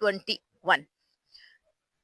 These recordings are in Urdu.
21।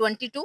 22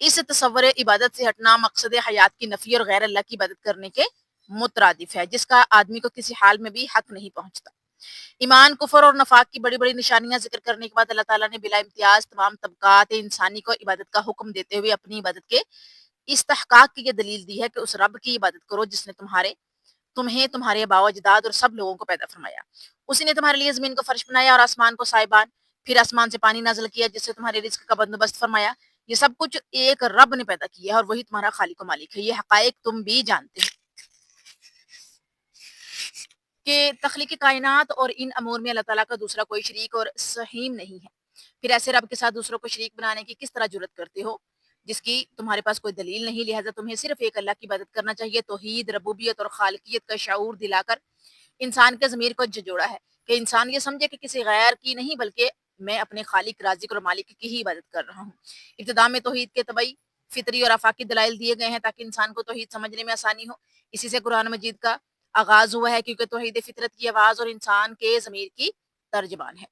اس تصور عبادت سے ہٹنا مقصد حیات کی نفی اور غیر اللہ کی عبادت کرنے کے مترادف ہے، جس کا آدمی کو کسی حال میں بھی حق نہیں پہنچتا۔ ایمان، کفر اور نفاق کی بڑی بڑی نشانیاں ذکر کرنے کے بعد اللہ تعالیٰ نے بلا امتیاز تمام طبقات انسانی کو عبادت کا حکم دیتے ہوئے اپنی عبادت کے استحقاق کی یہ دلیل دی ہے کہ اس رب کی عبادت کرو جس نے تمہیں تمہارے آباء و اجداد اور سب لوگوں کو پیدا فرمایا۔ اسی نے تمہارے لیے زمین کو فرش بنایا اور آسمان کو سائبان، پھر آسمان سے پانی نازل کیا جس سے تمہارے رزق کا بندوبست فرمایا۔ یہ سب کچھ ایک رب نے پیدا کیا ہے اور وہی تمہارا خالق و مالک ہے۔ یہ حقائق تم بھی جانتے ہو کہ تخلیق کائنات اور ان امور میں اللہ تعالیٰ کا دوسرا کوئی شریک اور سہیم نہیں ہے۔ پھر ایسے رب کے ساتھ دوسروں کو شریک بنانے کی کس طرح جرت کرتے ہو جس کی تمہارے پاس کوئی دلیل نہیں، لہٰذا تمہیں صرف ایک اللہ کی عبادت کرنا چاہیے۔ توحید، ربوبیت اور خالقیت کا شعور دلا کر انسان کے ضمیر کو جھنجھوڑا ہے کہ انسان یہ سمجھے کہ کسی غیر کی نہیں بلکہ میں اپنے خالق، رازق اور مالک کی ہی عبادت کر رہا ہوں۔ ابتدا میں توحید کے طبعی، فطری اور آفاقی دلائل دیے گئے ہیں تاکہ انسان کو توحید سمجھنے میں آسانی ہو۔ اسی سے قرآن مجید کا آغاز ہوا ہے کیونکہ توحید فطرت کی آواز اور انسان کے ضمیر کی ترجمان ہے۔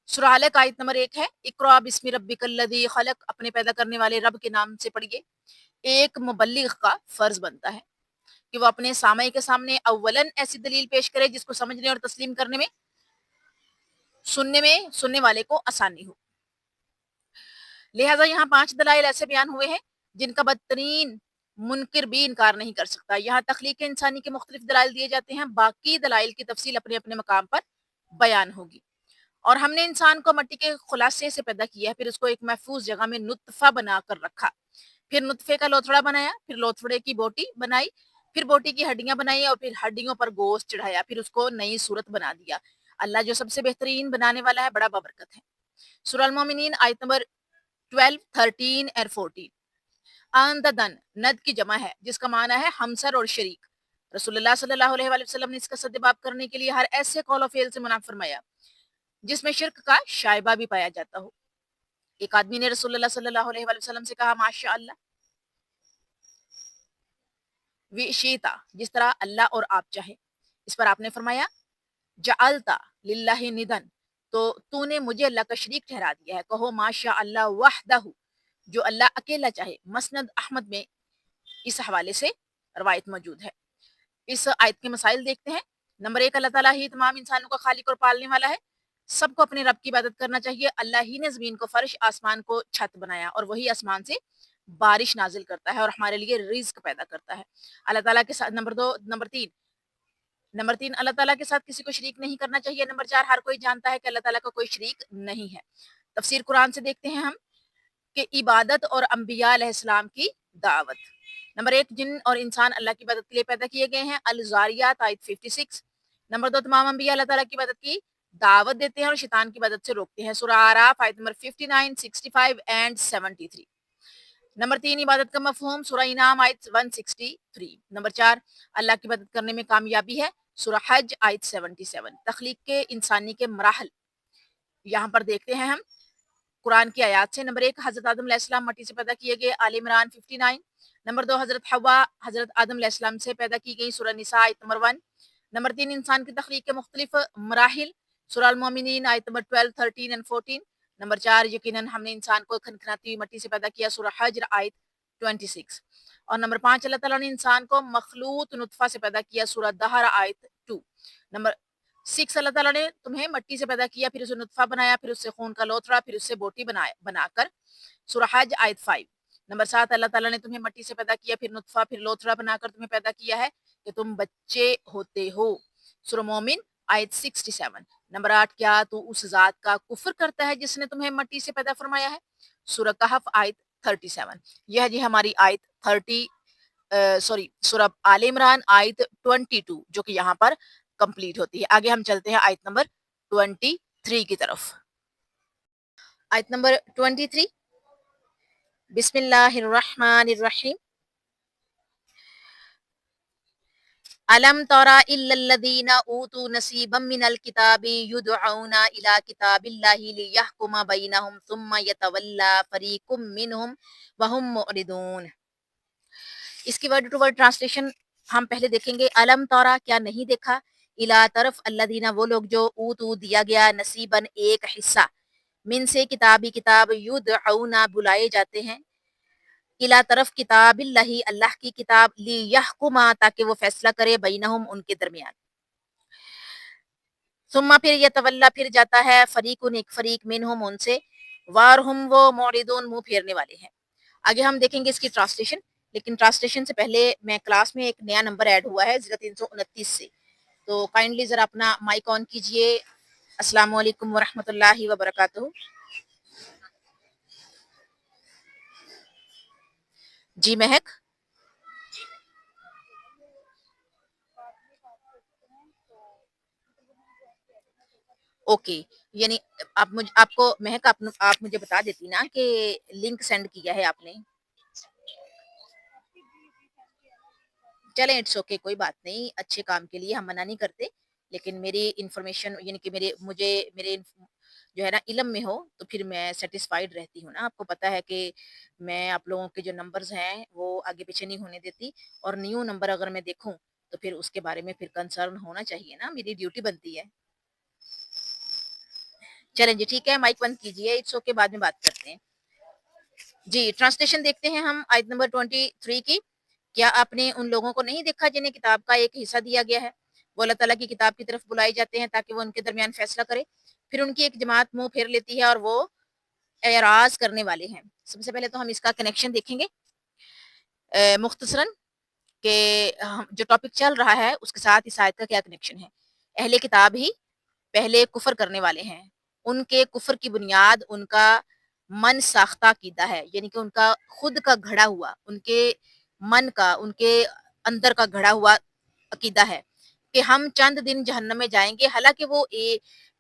سورہ علق آیت نمبر 1 ہے، اقرأ بسم ربک الذی خلق، اپنے پیدا کرنے والے رب کے نام سے پڑھیے۔ ایک مبلغ کا فرض بنتا ہے کہ وہ اپنے سامعین کے سامنے اولن ایسی دلیل پیش کرے جس کو سمجھنے اور تسلیم کرنے میں سننے والے کو آسانی ہو۔ لہٰذا یہاں 5 دلائل ایسے بیان ہوئے ہیں جن کا بدترین منکر بھی انکار نہیں کر سکتا۔ یہاں تخلیق انسانی کے مختلف دلائل دیے جاتے ہیں، باقی دلائل کی تفصیل اپنے اپنے مقام پر بیان ہوگی۔ اور ہم نے انسان کو مٹی کے خلاصے سے پیدا کیا ہے، پھر اس کو ایک محفوظ جگہ میں نطفہ بنا کر رکھا، پھر نطفے کا لوتھڑا بنایا، پھر لوتھڑے کی بوٹی بنائی، پھر بوٹی کی ہڈیاں بنائی اور پھر ہڈیوں پر گوشت چڑھایا، پھر اس کو نئی صورت بنا دیا۔ اللہ جو سب سے بہترین بنانے والا ہے، بڑا بابرکت ہے۔ سورہ المومنین آیت نمبر 12، 13 اور 14۔ انددن ند کی جمع ہے جس کا معنی ہے ہمسر اور شریک۔ رسول اللہ صلی اللہ علیہ وآلہ وسلم نے اس کا سدباب کرنے کے لیے ہر ایسے قول و فعل سے منع فرمایا جس میں شرک کا شائبہ بھی پایا جاتا ہو۔ ایک آدمی نے رسول اللہ صلی اللہ علیہ وآلہ وسلم سے کہا ماشاء اللہ وشیتا، جس طرح اللہ اور آپ چاہیں۔ اس پر آپ نے فرمایا جعلتا للہ ندن، تو نے مجھے اللہ کا شریک ٹھہرا دیا ہے۔ کہو ماشاء اللہ وحدہ، جو اللہ اکیلا چاہے۔ مسند احمد میں اس حوالے سے روایت موجود ہے۔ اس آیت کے مسائل دیکھتے ہیں۔ نمبر 1، اللہ تعالیٰ ہی تمام انسانوں کا خالق اور پالنے والا ہے۔ سب کو اپنے رب کی عبادت کرنا چاہیے۔ اللہ ہی نے زمین کو فرش، آسمان کو چھت بنایا اور وہی آسمان سے بارش نازل کرتا ہے اور ہمارے لیے رزق پیدا کرتا ہے۔ اللہ تعالیٰ کے ساتھ نمبر 3 اللہ تعالیٰ کے ساتھ کسی کو شریک نہیں کرنا چاہیے۔ نمبر 4 ہر کوئی جانتا ہے کہ اللہ تعالیٰ کا کوئی شریک نہیں ہے۔ تفسیر قرآن سے دیکھتے ہیں ہم کہ عبادت اور انبیاء علیہ السلام کی دعوت۔ نمبر 1، جن اور انسان اللہ کی عبادت کے لیے پیدا کیے گئے ہیں، الزاریات آیت 56۔ نمبر 2، تمام انبیاء اللہ تعالیٰ کی عبادت کی دعوت دیتے ہیں اور شیطان کی عبادت سے روکتے ہیں۔ سورہ اعراف آیت نمبر 59، 65 اور 73۔ نمبر 3، عبادت کا مفہوم، سورہ انعام آیت 163۔ نمبر 4، اللہ کی عبادت کرنے میں کامیابی ہے، سورہ حج آیت 77۔ تخلیق کے انسانی کے مراحل یہاں پر دیکھتے ہیں ہم قرآن کی آیات سے۔ نمبر 1، حضرت آدم علیہ السلام مٹی سے پیدا کیے گئے، آل عمران 59۔ نمبر 2، حضرت حوا حضرت آدم علیہ السلام سے پیدا کی گئی، سورہ نساء آیت نمبر 1۔ نمبر 3، انسان کی تخلیق کے مختلف مراحل، سورہ المومنین آیت نمبر 12، 13 اور 14۔ نمبر 4، یقیناً ہم نے انسان کو کھنکھناتی ہوئی مٹی سے پیدا کیا، سورہ حجر آیت 26۔ اور نمبر 5، اللہ تعالیٰ نے انسان کو مخلوط نطفہ سے پیدا کیا، سورہ دہر آیت 2۔ نمبر 6، اللہ تعالیٰ نے تمہیں مٹی سے پیدا کیا، پھر اسے نطفہ بنایا، پھر اس سے خون کا لوتھڑا، پھر اس سے بوٹی بنا کر، سورہ حج آیت 5۔ نمبر 7، اللہ تعالیٰ نے تمہیں مٹی سے پیدا کیا، پھر نطفہ، پھر لوتھڑا بنا کر تمہیں پیدا کیا ہے کہ تم بچے ہوتے ہو، سورہ مومن آیت 67۔ نمبر 8، کیا تو اس ذات کا کفر کرتا ہے جس نے تمہیں مٹی سے پیدا فرمایا ہے، سورہ کہف آیت 37۔ یہ ہے جی ہماری آیت سورہ آل عمران آیت 22 جو کہ یہاں پر کمپلیٹ ہوتی ہے۔ آگے ہم چلتے ہیں آیت نمبر 23 کی طرف۔ آیت نمبر 23، بسم اللہ الرحمن الرحیم۔ أَلَمْ تَرَ إِلَّا الَّذِينَ أُوتُوا نَصِيبًا مِنَ الْكِتَابِ يُدْعَوْنَ إِلَى كِتَابِ اللَّهِ لِيَحْكُمَ بَيْنَهُمْ ثُمَّ يَتَوَلَّى فَرِيقٌ مِّنْهُمْ وَهُمْ مُعْرِضُونَ۔ اس کی ورڈ ٹو ورڈ ٹرانسلیشن ہم پہلے دیکھیں گے۔ أَلَمْ تَرَ، کیا نہیں دیکھا، إِلَى طرف الَّذِينَ وہ لوگ جو اوتو دیا گیا، نصیباً ایک حصہ، من سے کتابی کتاب، یدعونا بلائے جاتے ہیں، الی طرف کتاب اللہ اللہ کی کتاب، لیحکما تاکہ وہ فیصلہ کرے، بینہم ان کے درمیان، ثم پھر یتولا پھر جاتا ہے، فریقن ایک فریق، منہم ان سے، وارہم وہ معرضون منہ پھیرنے والے ہیں۔ آگے ہم دیکھیں گے اس کی ٹرانسلیشن، لیکن ٹرانسلیشن سے پہلے میں کلاس میں ایک نیا نمبر ایڈ ہوا ہے 0329 سے، تو کائنڈلی ذرا اپنا مائک آن کیجئے۔ السلام علیکم ورحمۃ اللہ وبرکاتہ۔ جی مہک، اوکے، یعنی آپ کو مہک آپ مجھے بتا دیتی نا کہ لنک سینڈ کیا ہے آپ نے؟ چلیں اٹس اوکے، کوئی بات نہیں، اچھے کام کے لیے ہم منع نہیں کرتے، لیکن میری انفارمیشن یعنی کہ میرے جو ہے نا علم میں ہو تو پھر میں سیٹسفائیڈ رہتی ہوں نا۔ آپ کو پتا ہے کہ میں آپ لوگوں کے جو نمبرز ہیں وہ آگے پیچھے نہیں ہونے دیتی، اور نیو نمبر اگر میں دیکھوں تو پھر اس کے بارے میں پھر کنسرن ہونا چاہیے نا، میری ڈیوٹی بنتی ہے۔ چلیں جی ٹھیک ہے، مائک بند کیجئے، اٹس اوکے، بعد میں بات کرتے ہیں۔ جی ٹرانسلیشن دیکھتے ہیں ہم آیت نمبر 23 کی۔ کیا آپ نے ان لوگوں کو نہیں دیکھا جنہیں کتاب کا ایک حصہ دیا گیا ہے؟ وہ اللہ تعالیٰ کی کتاب کی طرف بلائے جاتے ہیں تاکہ وہ ان کے درمیان فیصلہ کرے، پھر ان کی ایک جماعت منہ پھیر لیتی ہے اور وہ اعراض کرنے والے ہیں۔ سب سے پہلے تو ہم اس کا کنیکشن دیکھیں گے مختصراً، کہ جو ٹاپک چل رہا ہے اس کے ساتھ اس آیت کا کیا کنیکشن ہے۔ اہل کتاب ہی پہلے کفر کرنے والے ہیں، ان کے کفر کی بنیاد ان کا من ساختہ عقیدہ ہے، یعنی کہ ان کا خود کا گھڑا ہوا، ان کے من کا، ان کے اندر کا گھڑا ہوا عقیدہ ہے کہ ہم چند دن جہنم میں جائیں گے، حالانکہ وہ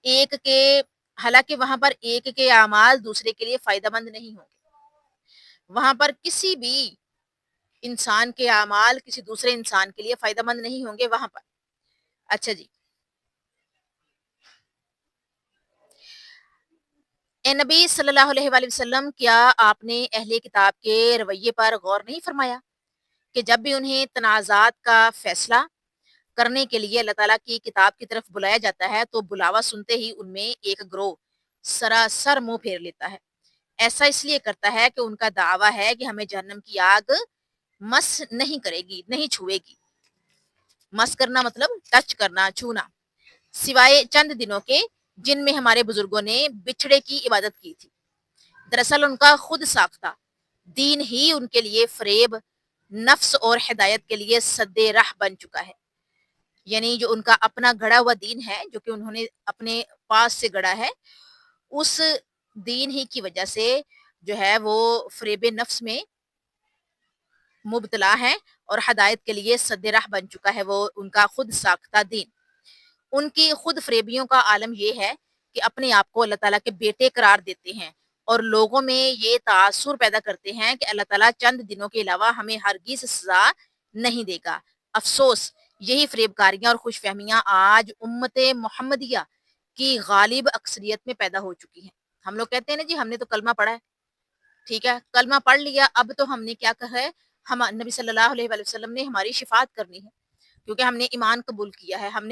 ایک کے حالانکہ وہاں پر ایک کے اعمال دوسرے کے لیے فائدہ مند نہیں ہوں گے، وہاں پر کسی بھی انسان کے اعمال کسی دوسرے انسان کے لیے فائدہ مند نہیں ہوں گے وہاں پر۔ اچھا جی، اے نبی صلی اللہ علیہ وآلہ وسلم، کیا آپ نے اہل کتاب کے رویے پر غور نہیں فرمایا کہ جب بھی انہیں تنازعات کا فیصلہ کرنے کے لیے اللہ تعالیٰ کی کتاب کی طرف بلایا جاتا ہے تو بلاوا سنتے ہی ان میں ایک گروہ سراسر منہ پھیر لیتا ہے؟ ایسا اس لیے کرتا ہے کہ ان کا دعویٰ ہے کہ ہمیں جہنم کی آگ مس نہیں کرے گی، نہیں چھوئے گی۔ مس کرنا مطلب ٹچ کرنا، چھونا، سوائے چند دنوں کے جن میں ہمارے بزرگوں نے بچھڑے کی عبادت کی تھی۔ دراصل ان کا خود ساختہ دین ہی ان کے لیے فریب، نفس اور ہدایت کے لیے سد راہ بن چکا ہے، یعنی جو ان کا اپنا گڑا ہوا دین ہے، جو کہ انہوں نے اپنے پاس سے گڑا ہے، اس دین ہی کی وجہ سے جو ہے وہ فریب نفس میں مبتلا ہے، اور ہدایت کے لیے سد راہ بن چکا ہے وہ ان کا خود ساختہ دین۔ ان کی خود فریبیوں کا عالم یہ ہے کہ اپنے آپ کو اللہ تعالیٰ کے بیٹے قرار دیتے ہیں، اور لوگوں میں یہ تاثر پیدا کرتے ہیں کہ اللہ تعالیٰ چند دنوں کے علاوہ ہمیں ہرگز سزا نہیں دے گا۔ افسوس، یہی فریب کاریاں اور خوش فہمیاں آج امت محمدیہ کی غالب اکثریت میں پیدا ہو چکی ہیں۔ ہم لوگ کہتے ہیں نا جی ہم نے تو کلمہ پڑھا ہے، ٹھیک ہے، کلمہ پڑھ لیا، اب تو ہم نے کیا کہا ہے، ہم نبی صلی اللہ علیہ وآلہ وسلم نے ہماری شفاعت کرنی ہے، کیونکہ ہم نے ایمان قبول کیا ہے، ہم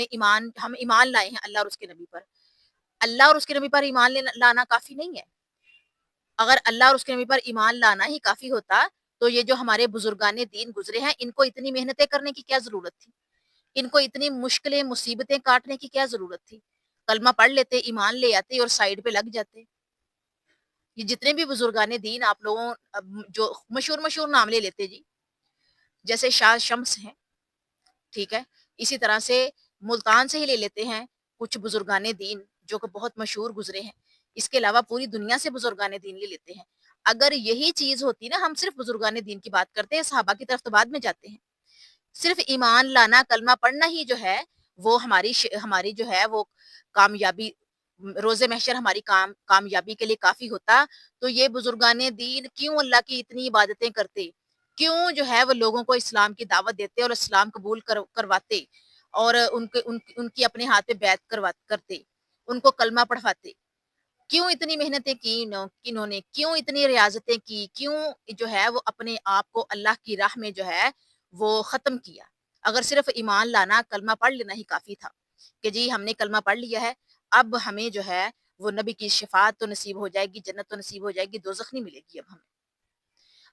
ایمان لائے ہیں اللہ اور اس کے نبی پر۔ اللہ اور اس کے نبی پر ایمان لانا کافی نہیں ہے۔ اگر اللہ اور اس کے نبی پر ایمان لانا ہی کافی ہوتا تو یہ جو ہمارے بزرگان دین گزرے ہیں ان کو اتنی محنتیں کرنے کی کیا ضرورت تھی، ان کو اتنی مشکلیں مصیبتیں کاٹنے کی کیا ضرورت تھی؟ کلمہ پڑھ لیتے، ایمان لے آتے اور سائیڈ پہ لگ جاتے۔ یہ جتنے بھی بزرگان دین آپ لوگوں جو مشہور مشہور نام لے لیتے جی، جیسے شاہ شمس ہیں، ٹھیک ہے، اسی طرح سے ملتان سے ہی لے لیتے ہیں کچھ بزرگان دین جو کہ بہت مشہور گزرے ہیں، اس کے علاوہ پوری دنیا سے بزرگان دین لے لیتے ہیں۔ اگر یہی چیز ہوتی نا، ہم صرف بزرگان دین کی بات کرتے ہیں، صحابہ کی طرف تو بعد میں جاتے ہیں، صرف ایمان لانا، کلمہ پڑھنا ہی جو ہے وہ ہماری جو ہے وہ کامیابی، روز محشر ہماری کامیابی کے لیے کافی ہوتا، تو یہ بزرگان دین کیوں اللہ کی اتنی عبادتیں کرتے، کیوں جو ہے وہ لوگوں کو اسلام کی دعوت دیتے اور اسلام قبول کرواتے، اور ان کی اپنے ہاتھ پہ بیعت کرتے، ان کو کلمہ پڑھواتے، کیوں اتنی محنتیں کی انہوں نے، کیوں اتنی ریاضتیں کی، کیوں جو ہے وہ اپنے آپ کو اللہ کی راہ میں جو ہے وہ ختم کیا؟ اگر صرف ایمان لانا، کلمہ پڑھ لینا ہی کافی تھا کہ جی ہم نے کلمہ پڑھ لیا ہے، اب ہمیں جو ہے وہ نبی کی شفاعت تو نصیب ہو جائے گی، جنت تو نصیب ہو جائے گی، دوزخ نہیں ملے گی اب ہمیں۔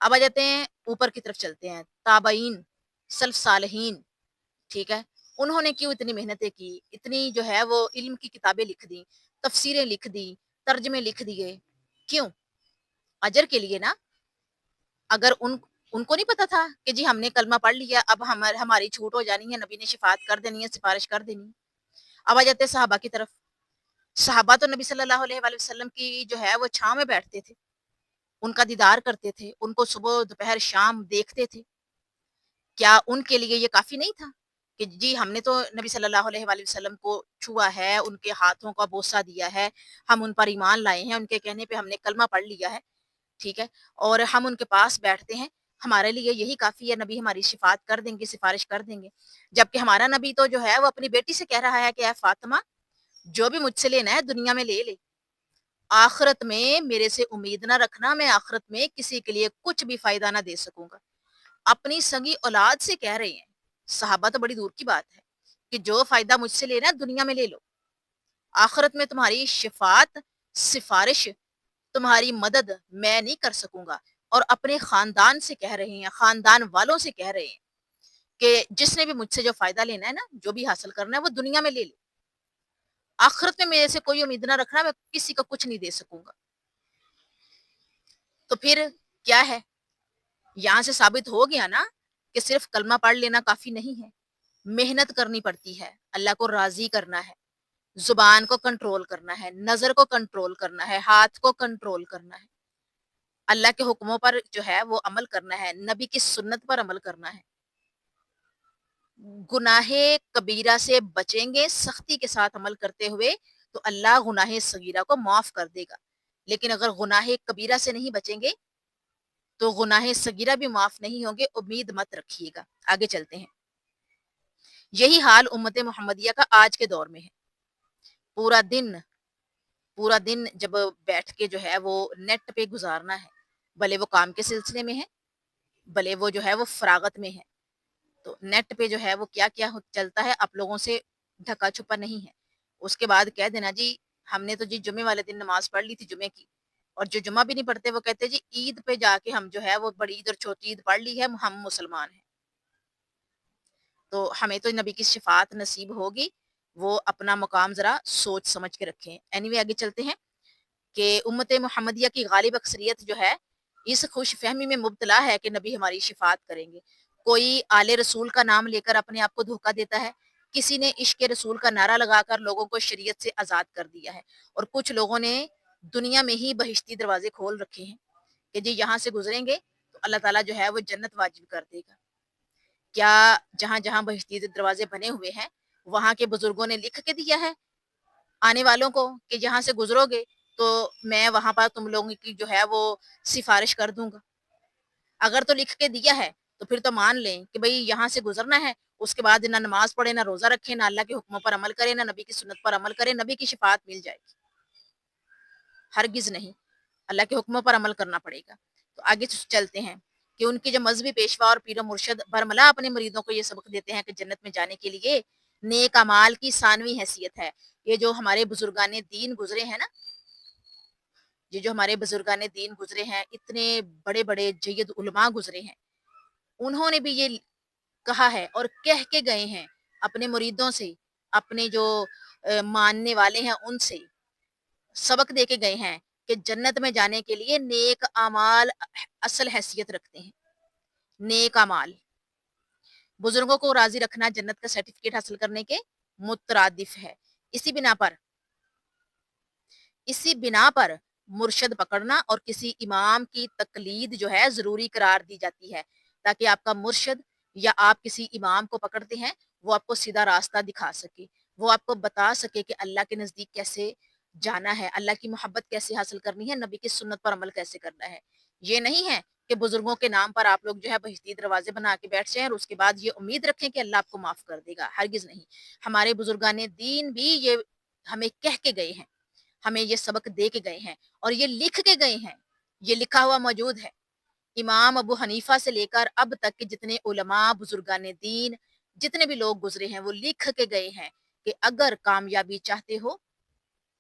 اب آ جاتے ہیں اوپر کی طرف چلتے ہیں، تابعین، سلف صالحین، ٹھیک ہے؟ انہوں نے کیوں اتنی محنتیں کی، اتنی جو ہے وہ علم کی کتابیں لکھ دیں، تفسیریں لکھ دی، ترجمے لکھ دیے، کیوں؟ اجر کے لیے نا۔ اگر ان کو نہیں پتا تھا کہ جی ہم نے کلمہ پڑھ لیا، اب ہماری چھوٹ ہو جانی ہے، نبی نے شفاعت کر دینی ہے، سفارش کر دینی ہے۔ اب آ جاتے ہیں صحابہ کی طرف۔ صحابہ تو نبی صلی اللہ علیہ وآلہ وسلم کی جو ہے وہ چھاؤں میں بیٹھتے تھے، ان کا دیدار کرتے تھے، ان کو صبح دوپہر شام دیکھتے تھے۔ کیا ان کے لیے یہ کافی نہیں تھا کہ جی ہم نے تو نبی صلی اللہ علیہ وآلہ وسلم کو چھوا ہے، ان کے ہاتھوں کا بوسہ دیا ہے، ہم ان پر ایمان لائے ہیں، ان کے کہنے پہ ہم نے کلمہ پڑھ لیا ہے، ٹھیک ہے، اور ہم ان کے پاس بیٹھتے ہیں، ہمارے لیے یہی کافی ہے، نبی ہماری شفاعت کر دیں گے، سفارش کر دیں گے۔ جبکہ ہمارا نبی تو جو ہے وہ اپنی بیٹی سے کہہ رہا ہے کہ اے فاطمہ، جو بھی مجھ سے لینا ہے دنیا میں لے لے، آخرت میں میرے سے امید نہ رکھنا، میں آخرت میں کسی کے لیے کچھ بھی فائدہ نہ دے سکوں گا۔ اپنی سگی اولاد سے کہہ رہے ہیں، صحابہ تو بڑی دور کی بات ہے کہ جو فائدہ مجھ سے لینا ہے دنیا میں لے لو، آخرت میں تمہاری شفاعت، سفارش، تمہاری مدد میں نہیں کر سکوں گا۔ اور اپنے خاندان سے کہہ رہے ہیں، خاندان والوں سے کہہ رہے ہیں کہ جس نے بھی مجھ سے جو فائدہ لینا ہے نا، جو بھی حاصل کرنا ہے وہ دنیا میں لے لے، آخرت میں میرے سے کوئی امید نہ رکھنا، میں کسی کا کچھ نہیں دے سکوں گا۔ تو پھر کیا ہے؟ یہاں سے ثابت ہو گیا نا کہ صرف کلمہ پڑھ لینا کافی نہیں ہے، محنت کرنی پڑتی ہے، اللہ کو راضی کرنا ہے، زبان کو کنٹرول کرنا ہے، نظر کو کنٹرول کرنا ہے، ہاتھ کو کنٹرول کرنا ہے، اللہ کے حکموں پر جو ہے وہ عمل کرنا ہے، نبی کی سنت پر عمل کرنا ہے۔ گناہ کبیرہ سے بچیں گے سختی کے ساتھ عمل کرتے ہوئے تو اللہ گناہ صغیرہ کو معاف کر دے گا، لیکن اگر گناہ کبیرہ سے نہیں بچیں گے تو گناہ صغیرہ بھی معاف نہیں ہوں گے، امید مت رکھیے گا۔ آگے چلتے ہیں۔ یہی حال امت محمدیہ کا آج کے دور میں ہے۔ پورا دن پورا دن جب بیٹھ کے جو ہے وہ نیٹ پہ گزارنا ہے، بھلے وہ کام کے سلسلے میں ہے، بھلے وہ جو ہے وہ فراغت میں ہے، تو نیٹ پہ جو ہے وہ کیا کیا چلتا ہے آپ لوگوں سے ڈھکا چھپا نہیں ہے۔ اس کے بعد کہہ دینا جی ہم نے تو جی جمعے والے دن نماز پڑھ لی تھی جمعے کی، اور جو جمعہ بھی نہیں پڑھتے وہ کہتے جی عید پہ جا کے ہم جو ہے وہ بڑی عید اور چھوٹی عید پڑھ لی ہے، ہم مسلمان ہیں۔ تو ہمیں تو نبی کی شفاعت نصیب ہوگی، وہ اپنا مقام ذرا سوچ سمجھ کے رکھیں۔ اینوے آگے چلتے ہیں کہ امت محمدیہ کی غالب اکثریت جو ہے اس خوش فہمی میں مبتلا ہے کہ نبی ہماری شفاعت کریں گے۔ کوئی آل رسول کا نام لے کر اپنے آپ کو دھوکہ دیتا ہے، کسی نے عشق رسول کا نعرہ لگا کر لوگوں کو شریعت سے آزاد کر دیا ہے، اور کچھ لوگوں نے دنیا میں ہی بہشتی دروازے کھول رکھے ہیں کہ جی یہاں سے گزریں گے تو اللہ تعالیٰ جو ہے وہ جنت واجب کر دے گا۔ کیا جہاں جہاں بہشتی دروازے بنے ہوئے ہیں وہاں کے بزرگوں نے لکھ کے دیا ہے آنے والوں کو کہ جہاں سے گزرو گے تو میں وہاں پر تم لوگوں کی جو ہے وہ سفارش کر دوں گا؟ اگر تو لکھ کے دیا ہے تو پھر تو مان لیں کہ بھئی یہاں سے گزرنا ہے، اس کے بعد نہ نماز پڑھے، نہ روزہ رکھے، نہ اللہ کے حکموں پر عمل کرے، نہ نبی کی سنت پر عمل کرے، نبی کی شفاعت مل جائے گی؟ ہرگز نہیں، اللہ کے حکموں پر عمل کرنا پڑے گا۔ تو آگے چلتے ہیں کہ ان کے جو مذہبی پیشوا اور پیر و مرشد برملا اپنے مریدوں کو یہ سبق دیتے ہیں کہ جنت میں جانے کے لیے نیک اعمال کی ثانوی حیثیت ہے۔ یہ جو ہمارے بزرگان دین گزرے ہیں نا، یہ جو ہمارے بزرگان دین گزرے ہیں، اتنے بڑے بڑے جید علماء گزرے ہیں، انہوں نے بھی یہ کہا ہے اور کہہ کے گئے ہیں اپنے مریدوں سے، اپنے جو ماننے والے ہیں ان سے سبق دے کے گئے ہیں کہ جنت میں جانے کے لیے نیک اعمال اصل حیثیت رکھتے ہیں۔ نیک اعمال بزرگوں کو راضی رکھنا جنت کا سرٹیفکیٹ حاصل کرنے کے مترادف ہے۔ اسی بنا پر مرشد پکڑنا اور کسی امام کی تقلید جو ہے ضروری قرار دی جاتی ہے، تاکہ آپ کا مرشد یا آپ کسی امام کو پکڑتے ہیں وہ آپ کو سیدھا راستہ دکھا سکے، وہ آپ کو بتا سکے کہ اللہ کے نزدیک کیسے جانا ہے، اللہ کی محبت کیسے حاصل کرنی ہے، نبی کی سنت پر عمل کیسے کرنا ہے۔ یہ نہیں ہے کہ بزرگوں کے نام پر آپ لوگ جو ہے بہشتی دروازے بنا کے بیٹھ جائیں اور اس کے بعد یہ امید رکھیں کہ اللہ آپ کو معاف کر دے گا۔ ہرگز نہیں۔ ہمارے بزرگان دین بھی یہ ہمیں کہہ کے گئے ہیں، ہمیں یہ سبق دے کے گئے ہیں، اور یہ لکھ کے گئے ہیں، یہ لکھا ہوا موجود ہے۔ امام ابو حنیفہ سے لے کر اب تک کے جتنے علماء، بزرگان دین، جتنے بھی لوگ گزرے ہیں وہ لکھ کے گئے ہیں کہ اگر کامیابی چاہتے ہو،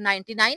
99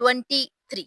23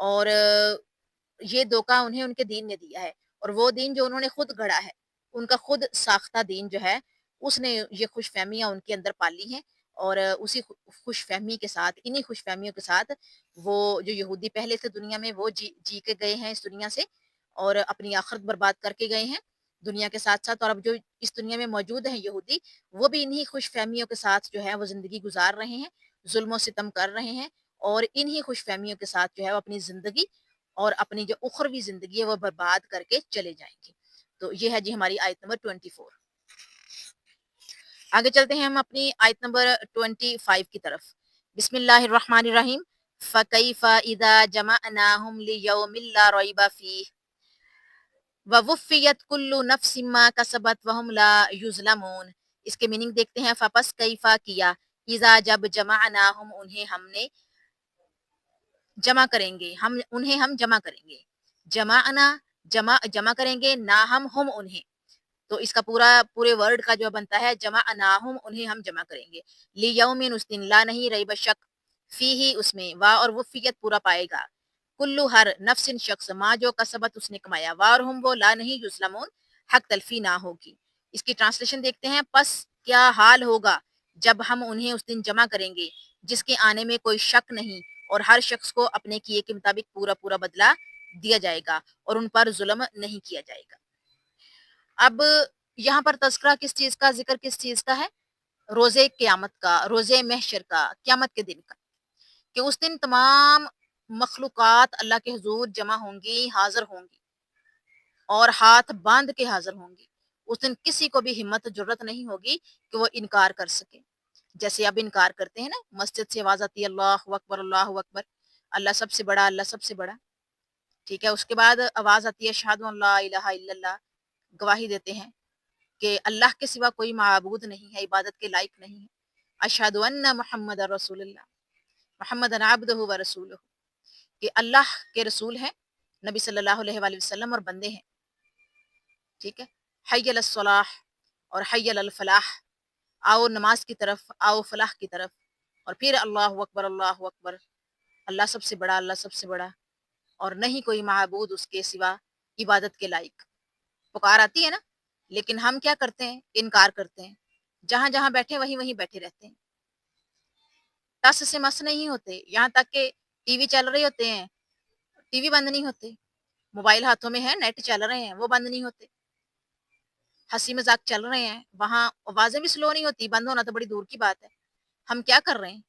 اور یہ دھوکا انہیں ان کے دین نے دیا ہے، اور وہ دین جو انہوں نے خود گھڑا ہے، ان کا خود ساختہ دین جو ہے، اس نے یہ خوش فہمیاں ان کے اندر پالی ہیں، اور اسی خوش فہمی کے ساتھ، انہی خوش فہمیوں کے ساتھ وہ جو یہودی پہلے سے دنیا میں وہ جی کے گئے ہیں اس دنیا سے، اور اپنی آخرت برباد کر کے گئے ہیں دنیا کے ساتھ ساتھ، اور اب جو اس دنیا میں موجود ہیں یہودی، وہ بھی انہی خوش فہمیوں کے ساتھ جو ہے وہ زندگی گزار رہے ہیں، ظلم و ستم کر رہے ہیں، اور انہی خوش فہمیوں کے ساتھ جو ہے وہ اپنی زندگی اور اپنی جو اخروی زندگی ہے وہ برباد کر کے چلے جائیں گے۔ تو یہ ہے جی ہماری آیت نمبر 24۔ آگے چلتے ہیں ہم اپنی آیت نمبر 25 کی طرف۔ بسم اللہ الرحمن الرحیم۔ فَكَيْفَ إِذَا جَمَعْنَاهُمْ لِيَوْمٍ لَا رَيْبَ فِيهِ وَوُفِّيَتْ كُلُّ نَفْسٍ مَا كَسَبَتْ وَهُمْ لَا يُظْلَمُونَ۔ اس کے میننگ دیکھتے ہیں۔ فَپس کیفا کیا، اذا جب جمعناہم انہیں ہم نے جمع کریں گے، انہیں ہم جمع کریں گے، جمعنا جمع کریں گے، نہ ہم انہیں، تو اس کا پورے ورڈ کا جو بنتا ہے جمعناہم، انہیں ہم جمع کریں گے، لیومن اس دن، لا نہیں ریب شک، فی ہی اس میں، وا اور وفیت پورا پائے گا، کلو ہر نفس شخص، ما جو کسبت اس نے کمایا، وار ہم وہ لا نہیں یظلمون، حق تلفی نہ ہوگی۔ اس کی ٹرانسلیشن دیکھتے ہیں۔ پس کیا حال ہوگا جب ہم انہیں اس دن جمع کریں گے جس کے آنے میں کوئی شک نہیں، اور ہر شخص کو اپنے کیے کے مطابق پورا بدلہ دیا جائے گا، اور ان پر ظلم نہیں کیا جائے گا۔ اب یہاں پر تذکرہ کس چیز کا، ذکر کس چیز کا ہے؟ روزے قیامت کا، روزے محشر کا، قیامت کے دن کا، کہ اس دن تمام مخلوقات اللہ کے حضور جمع ہوں گی، حاضر ہوں گی، اور ہاتھ باندھ کے حاضر ہوں گی۔ اس دن کسی کو بھی ہمت جرت نہیں ہوگی کہ وہ انکار کر سکے، جیسے اب انکار کرتے ہیں نا، مسجد سے آواز آتی ہے اللہ اکبر اللہ اکبر، اللہ سب سے بڑا، اللہ سب سے بڑا، ٹھیک ہے، اس کے بعد آواز آتی ہے اشہد ان لا الہ الا اللہ، گواہی دیتے ہیں کہ اللہ کے سوا کوئی معبود نہیں ہے، عبادت کے لائق نہیں ہے، اشہد ان محمد رسول اللہ، محمد عبدہ و رسولہ، کہ اللہ کے رسول ہیں نبی صلی اللہ علیہ وآلہ وسلم اور بندے ہیں، ٹھیک ہے، حی علی الصلاح اور حی علی الفلاح، آؤ نماز کی طرف، آؤ فلاح کی طرف، اور پھر اللہ اکبر، اللہ سب سے بڑا، اللہ سب سے بڑا، اور نہیں کوئی معبود اس کے سوا عبادت کے لائق۔ پکار آتی ہے نا، لیکن ہم کیا کرتے ہیں؟ انکار کرتے ہیں، جہاں جہاں بیٹھے وہیں بیٹھے رہتے ہیں، ٹس سے مس نہیں ہوتے، یہاں تک کہ ٹی وی چل رہے ہوتے ہیں، ٹی وی بند نہیں ہوتے، موبائل ہاتھوں میں ہے، نیٹ چل رہے ہیں، وہ بند نہیں ہوتے، ہنسی مذاق چل رہے ہیں، وہاں آوازیں بھی سلو نہیں ہوتی، بند ہونا تو بڑی دور کی بات ہے۔ ہم کیا کر رہے ہیں؟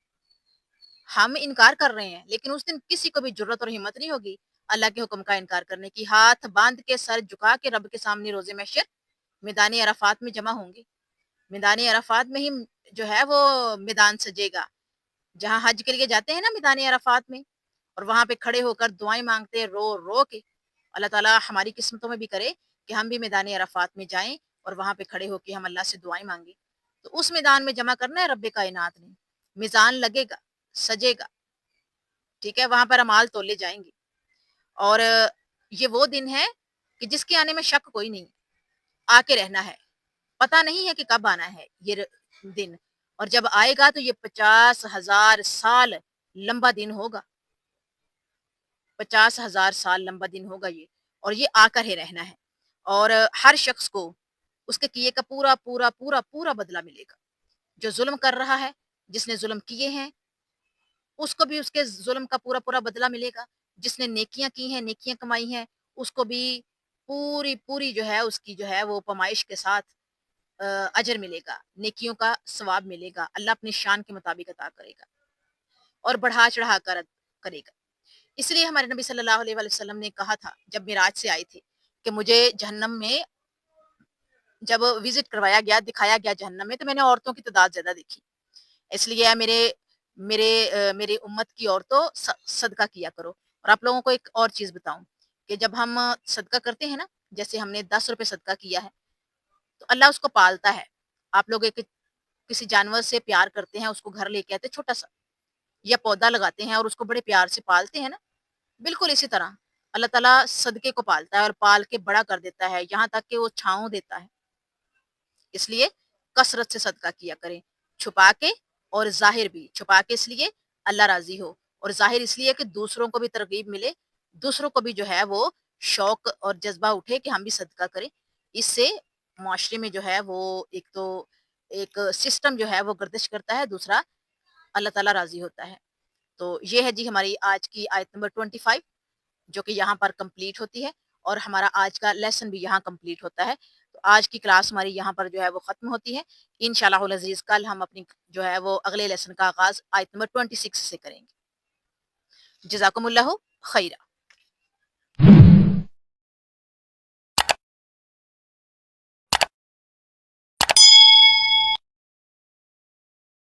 ہم انکار کر رہے ہیں، لیکن اس دن کسی کو بھی جرت اور ہمت نہیں ہوگی اللہ کے حکم کا انکار کرنے کی، ہاتھ باندھ کے، سر جھکا کے رب کے سامنے روز محشر میدان عرفات میں جمع ہوں گے۔ میدان عرفات میں ہی جو ہے وہ میدان سجے گا، جہاں حج کے لیے جاتے ہیں نا میدان عرفات میں، اور وہاں پہ کھڑے ہو کر دعائیں مانگتے رو کے، اللہ تعالیٰ ہماری قسمتوں میں بھی کرے کہ ہم بھی میدان عرفات میں جائیں اور وہاں پہ کھڑے ہو کے ہم اللہ سے دعائیں مانگیں۔ تو اس میدان میں جمع کرنا ہے رب کائنات نے، میزان لگے گا، سجے گا، ٹھیک ہے، وہاں پر اعمال تولے جائیں گے، اور یہ وہ دن ہے کہ جس کے آنے میں شک کوئی نہیں، آ کے رہنا ہے، پتہ نہیں ہے کہ کب آنا ہے یہ دن، اور جب آئے گا تو یہ 50,000 سال لمبا دن ہوگا، 50,000 سال لمبا دن ہوگا یہ، اور یہ آ کر ہی رہنا ہے، اور ہر شخص کو اس کے کیے کا پورا بدلہ ملے گا، جو ظلم کر رہا ہے، جس نے ظلم کیے ہیں اس کو بھی اس کے ظلم کا پورا بدلہ ملے گا، جس نے نیکیاں کی ہیں، نیکیاں کمائی ہیں، اس کو بھی پوری جو ہے اس کی جو ہے وہ پمائش کے ساتھ اجر ملے گا، نیکیوں کا ثواب ملے گا، اللہ اپنی شان کے مطابق عطا کرے گا اور بڑھا چڑھا کر کرے گا۔ اس لیے ہمارے نبی صلی اللہ علیہ وآلہ وسلم نے کہا تھا جب معراج سے آئے تھے کہ مجھے جہنم میں جب وزٹ کروایا گیا، دکھایا گیا جہنم میں، تو میں نے عورتوں کی تعداد زیادہ دیکھی، اس لیے میری امت کی عورتوں صدقہ کیا کرو۔ اور آپ لوگوں کو ایک اور چیز بتاؤں کہ جب ہم صدقہ کرتے ہیں نا، جیسے ہم نے 10 روپے صدقہ کیا ہے تو اللہ اس کو پالتا ہے۔ آپ لوگ کسی جانور سے پیار کرتے ہیں، اس کو گھر لے کے آتے چھوٹا سا، یا پودا لگاتے ہیں اور اس کو بڑے پیار سے پالتے ہیں نا، بالکل اسی طرح اللہ تعالیٰ صدقے کو پالتا ہے اور پال کے بڑا کر دیتا ہے، یہاں تک کہ وہ چھاؤں دیتا ہے۔ اس لیے کثرت سے صدقہ کیا کریں، چھپا کے اور ظاہر بھی، چھپا کے اس لیے اللہ راضی ہو، اور ظاہر اس لیے کہ دوسروں کو بھی ترغیب ملے، دوسروں کو بھی جو ہے وہ شوق اور جذبہ اٹھے کہ ہم بھی صدقہ کریں۔ اس سے معاشرے میں جو ہے وہ ایک تو ایک سسٹم جو ہے وہ گردش کرتا ہے، دوسرا اللہ تعالیٰ راضی ہوتا ہے۔ تو یہ ہے جی ہماری آج کی آیت نمبر 25 جو کہ یہاں پر کمپلیٹ ہوتی ہے، اور ہمارا آج کا لیسن بھی یہاں کمپلیٹ ہوتا ہے۔ تو آج کی کلاس ہماری یہاں پر جو ہے وہ ختم ہوتی ہے۔ انشاءاللہ العزیز کل ہم اپنی جو ہے وہ اگلے لیسن کا آغاز آیت نمبر 26 سے کریں گے۔ جزاکم اللہ خیرہ۔